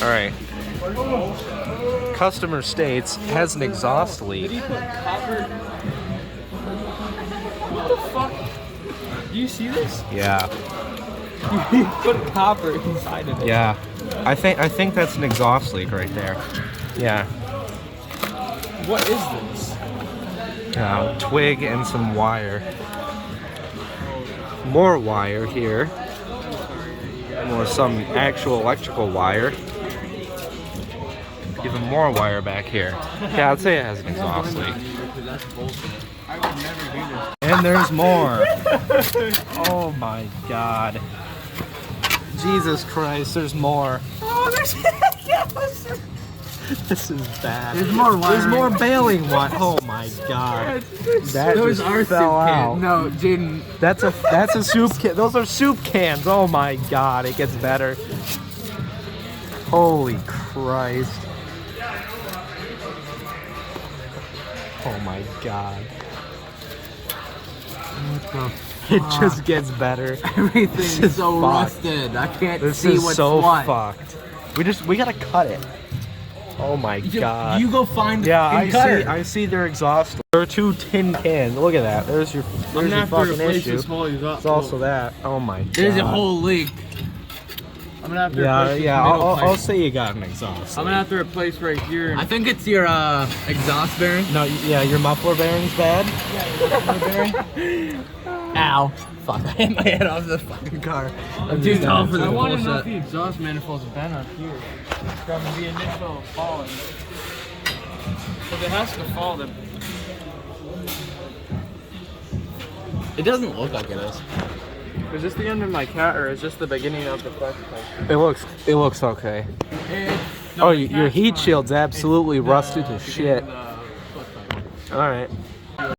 Alright. Customer states has an exhaust leak. Did he put copper? What the fuck? Do you see this? Yeah. He put copper inside of it. Yeah. I think that's an exhaust leak right there. Yeah. What is this? Twig and some wire. More wire here. More some actual electrical wire. Even more wire back here. Yeah, I'd say it has an exhaust leak. I would never do this. And there's more. Oh my god. Jesus Christ, there's more. Oh, there's This is bad. There's more wire. There's more baling wire. Oh my god. That Those just are soup fell out. cans. No, Jaden. That's a soup can. Those are soup cans. Oh my god, it gets better. Holy Christ. Oh my god. It just gets better. Everything is so rusted. I can't see This is what's so what. fucked. We gotta cut it. Oh my god. You go find the Yeah, cutter. I see their exhaust. There are 2 tin cans. Look at that. There's your fucking issue. It's also that. Oh my god. There's a whole leak. I'm gonna have to replace this I'll middle say you got an exhaust. I'm gonna have to replace right here. I think it's your exhaust bearing. No, yeah, your muffler bearing's bad. Ow. Fuck, I hit my head off the fucking car. I'm too tall for this bullshit. I want to know if the exhaust manifold's been up here. From the initial falling. Because it has to fall to... It doesn't look like it is. Is this the end of my cat, or is this the beginning of the flex pipe? It looks okay. No, Your heat shield's absolutely rusted to shit. All right.